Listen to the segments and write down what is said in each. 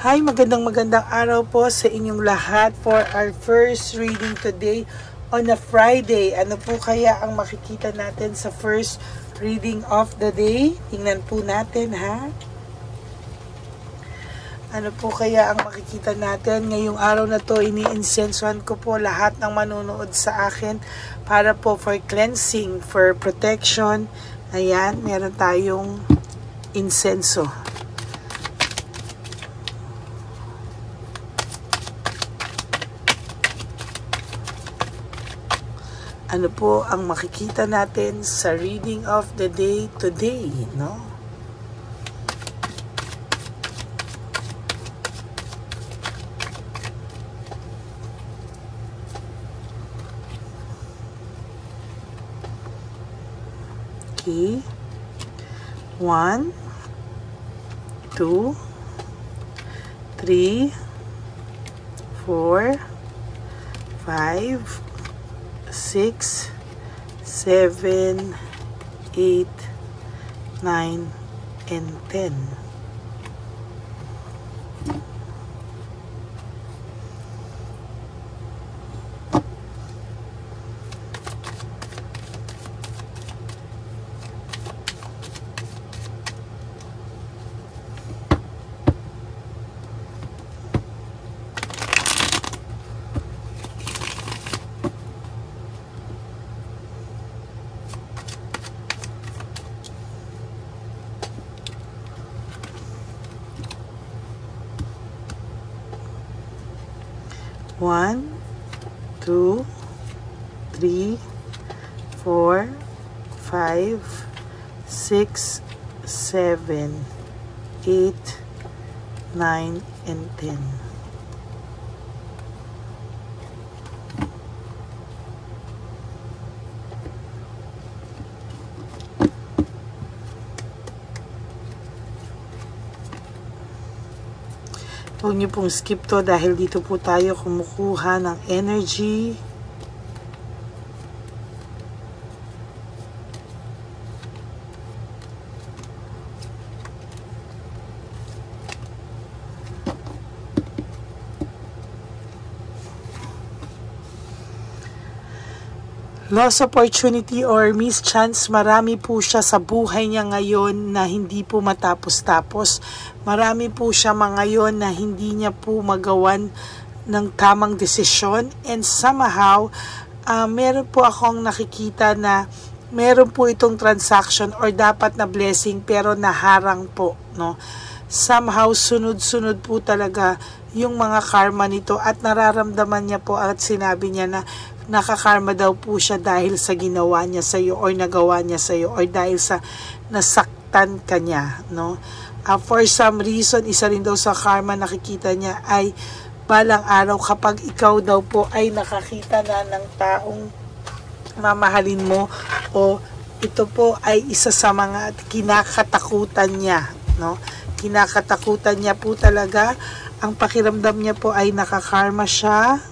Hi, magandang araw po sa inyong lahat for our first reading today on a Friday. Ano po kaya ang makikita natin sa first reading of the day? Tingnan po natin, ha? Ano po kaya ang makikita natin? Ngayong araw na to, ini-insensuhan ko po lahat ng manunood sa akin para po for cleansing, for protection. Ayan, meron tayong insenso. Ano po ang makikita natin sa reading of the day today, no? Okay. 1, 2, 3, 4, 5, 6, 7, 8, 9, and 10. One, 2, 3, 4, 5, 6, 7, 8, 9, and 10. Huwag niyo pong skip to dahil dito po tayo kumukuha ng energy. Lost opportunity or missed chance, marami po siya sa buhay niya ngayon na hindi po matapos-tapos. Marami po siya ngayon na hindi niya po magawan ng tamang desisyon. And somehow, meron po akong nakikita na meron po itong transaction or dapat na blessing pero naharang po, no? Somehow, sunod-sunod po talaga yung mga karma nito at nararamdaman niya po at sinabi niya na nakakarma daw po siya dahil sa ginawa niya sa iyo or nagawa niya sa iyo or dahil sa nasaktan ka niya, no? For some reason, isa rin daw sa karma nakikita niya ay balang araw kapag ikaw daw po ay nakakita na ng taong mamahalin mo o ito po ay isa sa mga kinakatakutan niya, no? Kinakatakutan niya po talaga. Ang pakiramdam niya po ay nakakarma siya.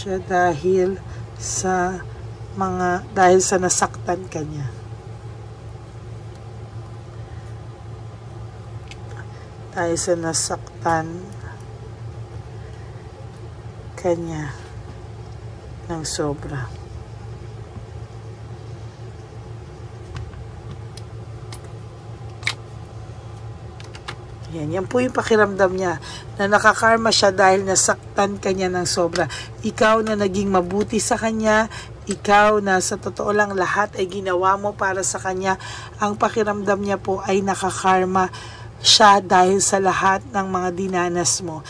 Dahil sa nasaktan kanya. Dahil sa nasaktan kanya ng sobra. Yan po yung pakiramdam niya na nakakarma siya dahil nasaktan kanya ng sobra. Ikaw na naging mabuti sa kanya, ikaw na sa totoo lang lahat ay ginawa mo para sa kanya, ang pakiramdam niya po ay nakakarma siya dahil sa lahat ng mga dinanas mo.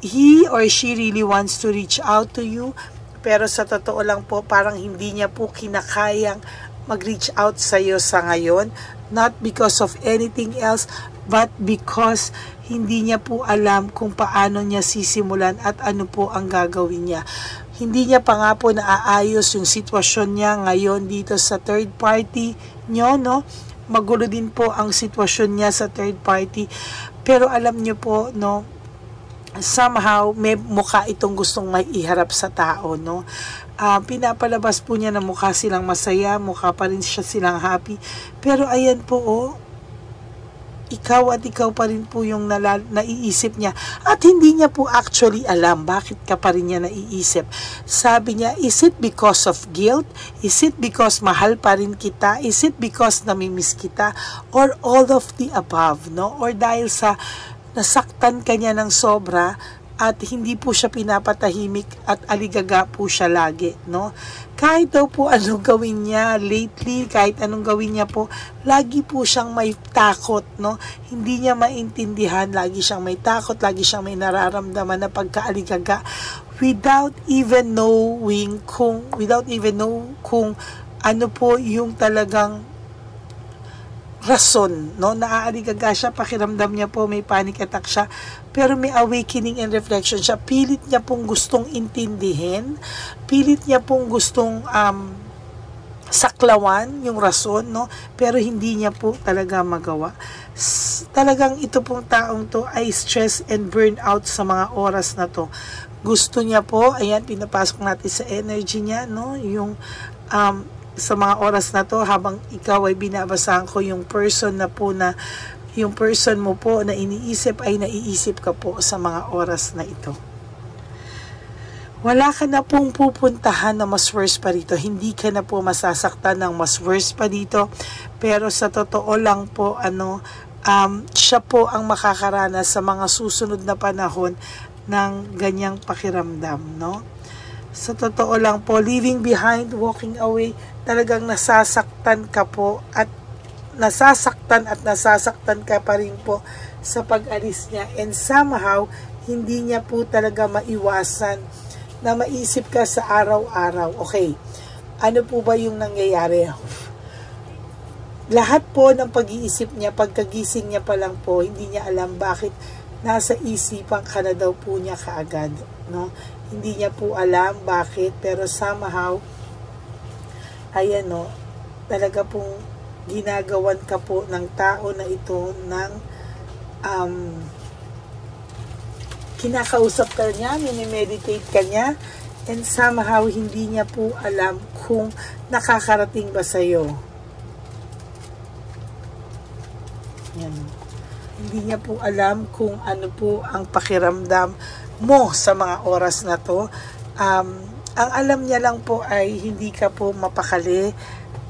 He or she really wants to reach out to you, pero sa totoo lang po parang hindi niya po kinakayang mag-reach out sa iyo sa ngayon, not because of anything else, but because hindi niya po alam kung paano niya sisimulan at ano po ang gagawin niya. Hindi niya pa nga po naaayos yung sitwasyon niya ngayon dito sa third party nyo, no? Magulo din po ang sitwasyon niya sa third party. Pero alam niyo po, no, somehow may mukha itong gustong may iharap sa tao, no? Pinapalabas po niya na mukha silang masaya, mukha pa rin silang happy, pero ayan po, ikaw at ikaw pa rin po yung naiisip niya, at hindi niya po actually alam bakit ka pa rin niya naiisip. Sabi niya, is it because of guilt? Is it because mahal pa rin kita? Is it because namimiss kita? Or all of the above, no? Or dahil sa nasaktan ka niya ng sobra at hindi po siya pinapatahimik at aligaga po siya lagi, no? Kahit daw po anong gawin niya lately, kahit anong gawin niya po, lagi po siyang may takot, no? Hindi niya maintindihan, lagi siyang may takot, lagi siyang may nararamdaman na pagkaaligaga without even know kung ano po yung talagang rason, no? Naaaligaga siya, pakiramdam niya po may panic attack siya, pero may awakening and reflection siya. Pilit niya pong gustong intindihin, pilit niya pong gustong saklawan yung rason, no? Pero hindi niya po talaga magawa. Talagang ito pong taong to ay stress and burnout sa mga oras na to. Gusto niya po, ayan, pinapasok natin sa energy niya, no? Yung sa mga oras na to, habang ikaw ay binabasahan ko yung person mo po na iniisip ay naiisip ka po sa mga oras na ito. Wala ka na pong pupuntahan na mas worse pa dito. Hindi ka na po masasaktan ng mas worse pa dito. Pero sa totoo lang po, siya po ang makakaranas sa mga susunod na panahon ng ganyang pakiramdam, no? Sa totoo lang po, leaving behind, walking away, talagang nasasaktan ka po at nasasaktan ka pa rin po sa pag-alis niya. And somehow, hindi niya po talaga maiwasan na maisip ka sa araw-araw. Okay, ano po ba yung nangyayari? Lahat po ng pag-iisip niya, pagkagising niya pa lang po, hindi niya alam bakit nasa isipan ka na daw po niya kaagad, no? Hindi niya po alam bakit, pero somehow, ayan, no, talaga pong ginagawan ka po ng tao na ito ng kinakausap ka niya, minimeditate ka niya, and somehow hindi niya po alam kung nakakarating ba sa'yo. Yan. Hindi niya po alam kung ano po ang pakiramdam mo sa mga oras na to. Ang alam niya lang po ay hindi ka po mapakali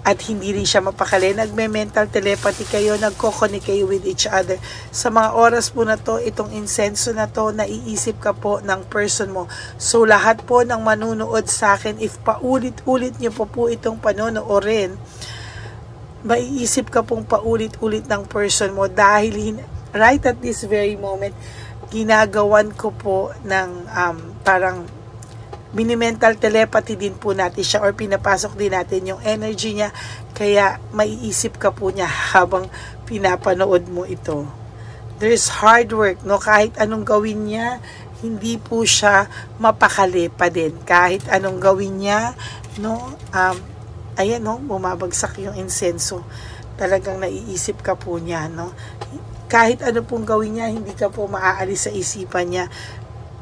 at hindi rin siya mapakali. Nagme-mental telepathy kayo, nagko-connect kayo with each other. Sa mga oras po na to, itong insenso na to, naiisip ka po ng person mo. So lahat po ng manunood sa akin, if paulit-ulit niyo po itong panonoorin, maiisip ka pong paulit-ulit ng person mo dahil right at this very moment, ginagawan ko po ng parang mini-mental telepathy din po natin siya or pinapasok din natin yung energy niya, kaya maiisip ka po niya habang pinapanood mo ito. There's hard work, no? Kahit anong gawin niya, hindi po siya mapakali pa din. Kahit anong gawin niya, no? Ayan, no? Bumabagsak yung insenso. Talagang naiisip ka po niya, no? Kahit ano pong gawin niya, hindi ka po maaalis sa isipan niya.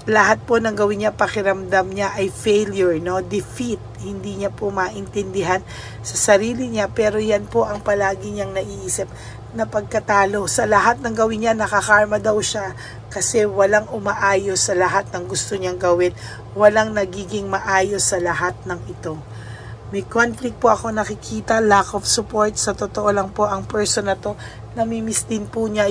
Lahat po ng gawin niya, pakiramdam niya ay failure, no? Defeat. Hindi niya po maintindihan sa sarili niya, pero yan po ang palagi niyang naiisip na pagkatalo. Sa lahat ng gawin niya, nakakarma daw siya kasi walang umaayos sa lahat ng gusto niyang gawin. Walang nagiging maayos sa lahat ng ito. May conflict po ako nakikita, lack of support. Sa totoo lang po, ang person na to, namimiss din po niya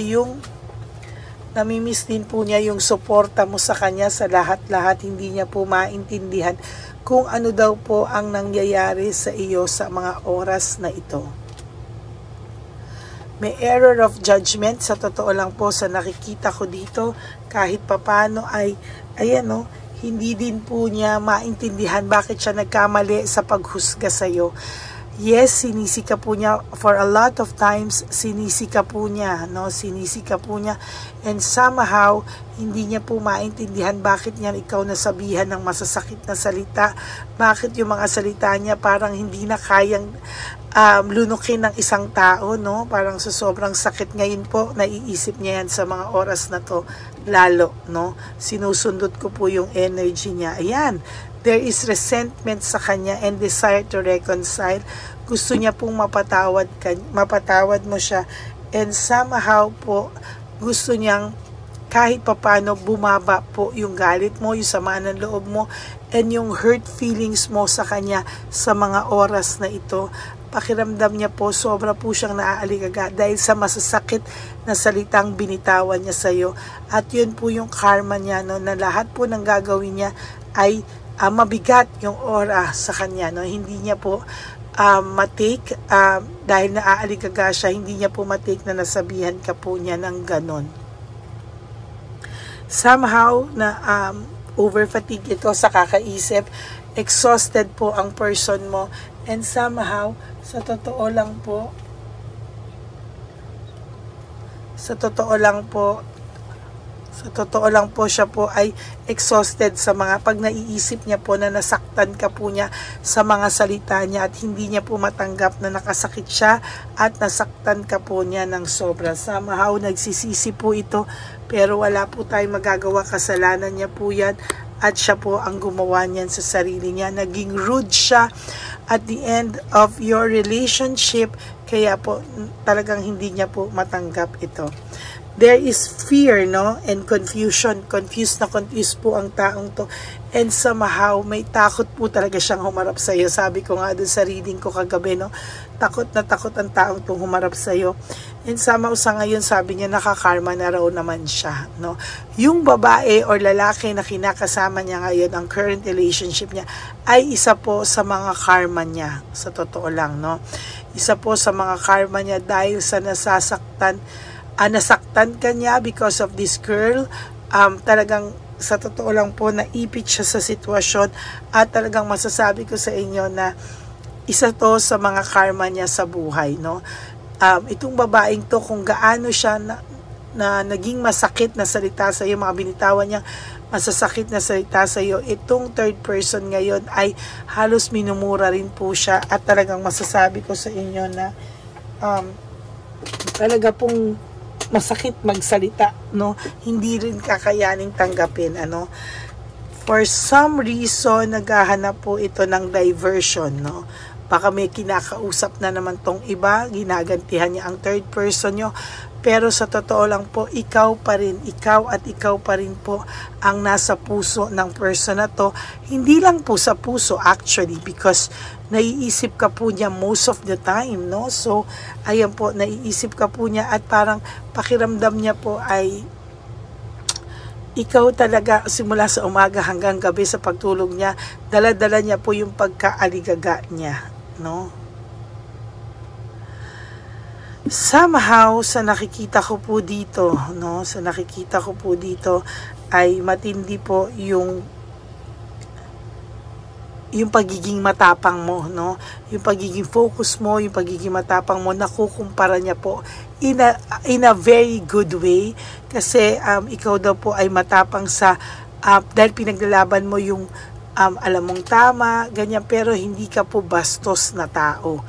yung suporta mo sa kanya sa lahat-lahat. Hindi niya po maintindihan kung ano daw po ang nangyayari sa iyo sa mga oras na ito. May error of judgment. Sa totoo lang po, sa nakikita ko dito, kahit papano ay, ayan, no, hindi din po niya maintindihan bakit siya nagkamali sa paghusga sa iyo. Yes, sinisika po niya for a lot of times, sinisika po niya, no? Sinisika po niya, and somehow hindi niya po maintindihan bakit niya ikaw nasabihan ng masasakit na salita, bakit yung mga salita niya parang hindi na kayang lunukin ng isang tao, no? Parang sa sobrang sakit ngayon po, naiisip niya yan sa mga oras na to. lalo, no? Sinusundot ko po yung energy niya. Ayan, there is resentment sa kanya and desire to reconcile. Gusto niya pong mapatawad mo siya, and somehow po gusto niyang kahit papano bumaba po yung galit mo, yung sama ng loob mo, and yung hurt feelings mo sa kanya sa mga oras na ito. Pakiramdam niya po, sobra po siyang naaalikaga dahil sa masasakit na salitang binitawan niya sa iyo. At yun po yung karma niya, no, na lahat po ng gagawin niya ay mabigat yung aura sa kanya. No? Hindi niya po matake, dahil naaalikaga siya, hindi niya po matake na nasabihan ka po niya ng ganon. Somehow na over fatigue ito sa kakaisip, exhausted po ang person mo, and somehow sa totoo lang po siya po ay exhausted sa mga pag naiisip niya po na nasaktan ka po niya sa mga salita niya, at hindi niya po matanggap na nakasakit siya at nasaktan ka po niya ng sobra. Somehow nagsisisi po ito, pero wala po tayong magagawa, kasalanan niya po yan, at siya po ang gumawa niyan sa sarili niya. Naging rude siya at the end of your relationship, kaya po talagang hindi niya po matanggap ito. There is fear, no, and confusion. Confused po ang taong to, and somehow may takot po talaga siyang humarap sa iyo. Sabi ko nga doon sa reading ko kagabi, no, takot na takot ang taong tong humarap sa iyo. And somehow sa ngayon, sabi niya, nakakarma na raw naman siya, no. Yung babae or lalaki na kinakasama niya ngayon, ang current relationship niya, ay isa po sa mga karma niya, sa totoo lang, no. Isa po sa mga karma niya dahil sa nasaktan ka niya because of this girl. Talagang sa totoo lang po, naipit siya sa sitwasyon, at talagang masasabi ko sa inyo na isa to sa mga karma niya sa buhay, no. Itong babaeng to, kung gaano siya na naging masakit na salita sa iyo, mga binitawan niya masasakit na salita sa iyo, itong third person ngayon ay halos minumura rin po siya, at talagang masasabi ko sa inyo na talaga pong masakit magsalita, no, hindi rin kakayaning tanggapin, ano. For some reason, naghahanap po ito ng diversion, no. Baka may kinakausap na naman tong iba, ginagantihan niya ang third person nyo, pero sa totoo lang po, ikaw pa rin po ang nasa puso ng person na to. Hindi lang po sa puso actually, because naiisip ka po niya most of the time, no? So, ayan po, naiisip ka po niya, at parang pakiramdam niya po ay ikaw talaga simula sa umaga hanggang gabi sa pagtulog niya, dala-dala niya po yung pagkaaligaga niya, no? Somehow, sa nakikita ko po dito, no? Sa nakikita ko po dito ay matindi po yung pagiging matapang mo, no? Yung pagiging focus mo, yung pagiging matapang mo, nakukumpara niya po in a very good way, kasi ikaw daw po ay matapang sa dahil pinaglalaban mo yung alam mong tama, ganyan, pero hindi ka po bastos na tao,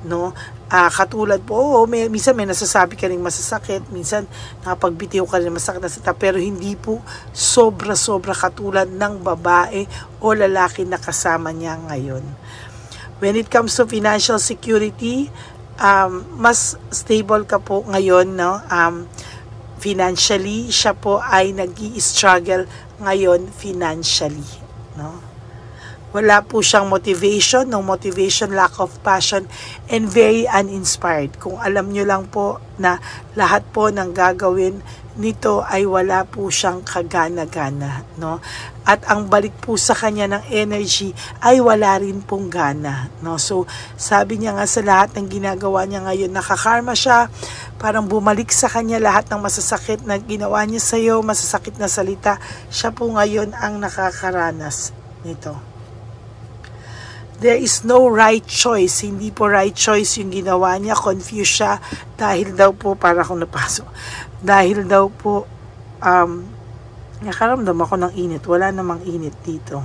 no? Katulad po, minsan may nasasabi ka rin masasakit, minsan nakapagbitiw ka rin masakit na salita, pero hindi po sobra-sobra katulad ng babae o lalaki na kasama niya ngayon. When it comes to financial security, mas stable ka po ngayon, no? Financially, siya po ay nag-i-struggle ngayon financially, no? Wala po siyang motivation, no motivation, lack of passion, and very uninspired. Kung alam nyo lang po na lahat po ng gagawin nito ay wala po siyang kagana-gana, no? At ang balik po sa kanya ng energy ay wala rin pong gana, no? So, sabi niya nga sa lahat ng ginagawa niya ngayon, nakakarma siya, parang bumalik sa kanya lahat ng masasakit na ginawa niya sa iyo, masasakit na salita, siya po ngayon ang nakakaranas nito. There is no right choice. Hindi po right choice yung ginawa niya. Confused siya dahil daw po, para akong napasok, dahil daw po nakaramdam ako ng init. Wala namang init dito.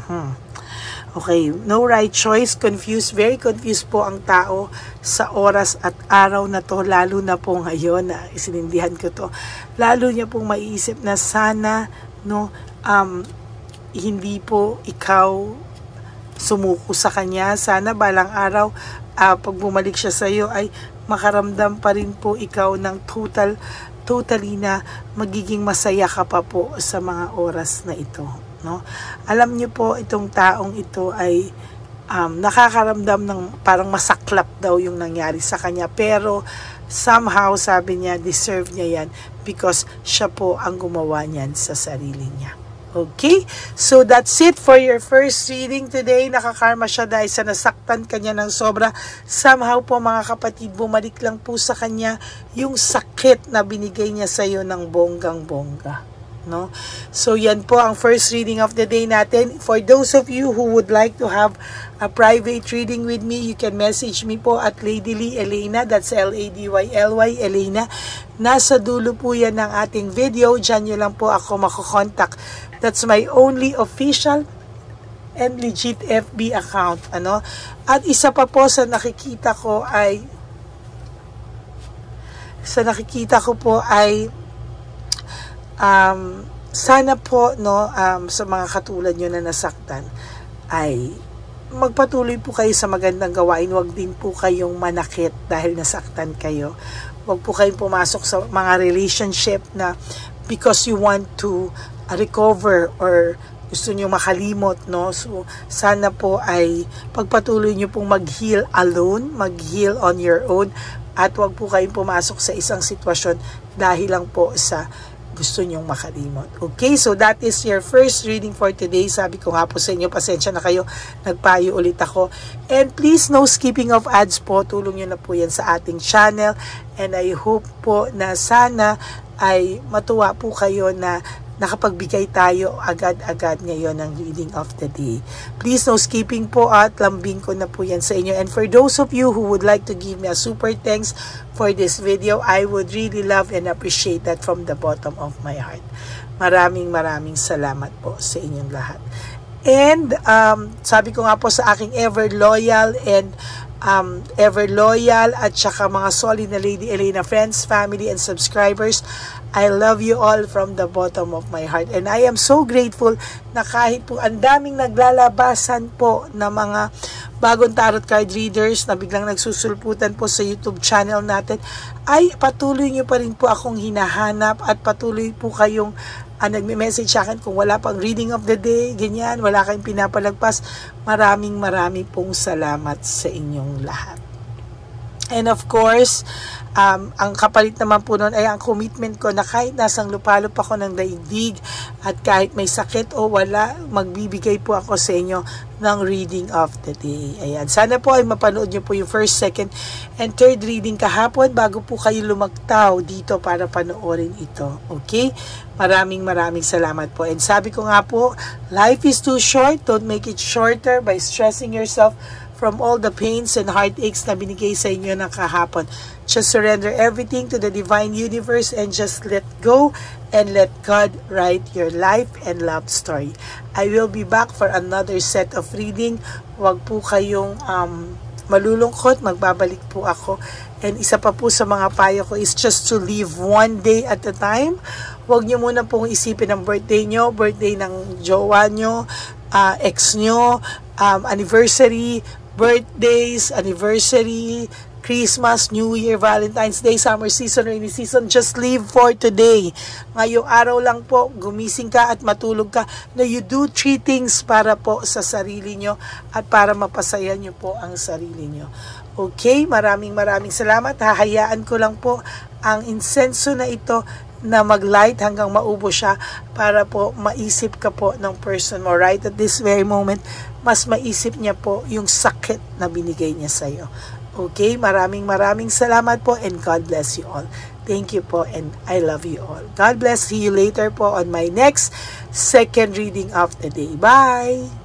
Okay, no right choice, confused, very confused po ang tao sa oras at araw na to, lalo na po ngayon, na isinindihan ko to, lalo niya pong maiisip na sana, no, hindi po ikaw sumuko sa kanya, sana balang araw, pag bumalik siya sa iyo ay makaramdam pa rin po ikaw ng totally na magiging masaya ka pa po sa mga oras na ito. No? Alam niyo po, itong taong ito ay nakakaramdam ng parang masaklap daw yung nangyari sa kanya, pero somehow sabi niya deserve niya yan because siya po ang gumawa niyan sa sarili niya. Okay? So that's it for your first reading today. Nakakarma siya dahil sa nasaktan kanya ng sobra. Somehow po mga kapatid, bumalik lang po sa kanya yung sakit na binigay niya sa iyo ng bonggang-bongga. No? So yan po ang first reading of the day natin. For those of you who would like to have a private reading with me, you can message me po at Lady Lee Elena, that's Ladyly Elena. Nasa dulo po yan ng ating video, dyan nyo lang po ako makokontak. That's my only official and legit FB account. Ano? At isa pa po sa nakikita ko ay sana po, no, sa mga katulad nyo na nasaktan ay magpatuloy po kayo sa magandang gawain. Huwag din po kayong manakit dahil nasaktan kayo. Huwag po kayong pumasok sa mga relationship na because you want to recover or gusto nyo makalimot, no? So, sana po ay pagpatuloy nyo pong mag-heal alone, mag-heal on your own, at huwag po kayong pumasok sa isang sitwasyon dahil lang po sa gusto nyong makalimot. Okay, so that is your first reading for today. Sabi ko nga po sa inyo, pasensya na kayo, nagpayo ulit ako. And please, no skipping of ads po. Tulong nyo na po yan sa ating channel. And I hope po na sana ay matuwa po kayo na nakapagbigay tayo agad-agad ngayon ng reading of the day. Please, no skipping po at lambing ko na po yan sa inyo. And for those of you who would like to give me a super thanks for this video, I would really love and appreciate that from the bottom of my heart. Maraming salamat po sa inyong lahat. And sabi ko nga po sa aking ever loyal at saka mga solid na Lady Elena friends, family, and subscribers, I love you all from the bottom of my heart. And I am so grateful na kahit po ang daming naglalabasan po na mga bagong tarot card readers na biglang nagsusulputan po sa YouTube channel natin, ay patuloy nyo pa rin po akong hinahanap at patuloy po kayong nagme-message sa akin kung wala pang reading of the day, ganyan, wala kayong pinapalagpas. Maraming pong salamat sa inyong lahat. And of course, ang kapalit naman po nun ay ang commitment ko na kahit nasang lupalop ako ng daigdig at kahit may sakit o wala, magbibigay po ako sa inyo ng reading of the day. Ayan. Sana po ay mapanood nyo po yung first, second, and third reading kahapon bago po kayo lumagtaw dito para panoorin ito. Okay? Maraming salamat po. And sabi ko nga po, life is too short. Don't make it shorter by stressing yourself from all the pains and heartaches na binigay sa inyo ng kahapon. Just surrender everything to the divine universe and just let go and let God write your life and love story. I will be back for another set of reading. Huwag po kayong malulungkot, magbabalik po ako. And isa pa po sa mga payo ko is just to live one day at a time. Huwag nyo muna pong isipin ang birthday nyo, birthday ng jowa nyo, ex nyo, anniversary, birthdays, anniversary, Christmas, New Year, Valentine's Day, summer season, rainy season. Just live for today. Ngayong araw lang po, gumising ka at matulog ka na you do 3 things para po sa sarili nyo at para mapasaya nyo po ang sarili nyo. Okay, maraming salamat. Hahayaan ko lang po ang insenso na ito na mag-light hanggang maubos siya para po maisip ka po ng person mo right at this very moment. Mas maisip niya po yung sakit na binigay niya sa iyo. Okay, maraming salamat po and God bless you all. Thank you po and I love you all. God bless. See you later po on my next second reading of the day. Bye!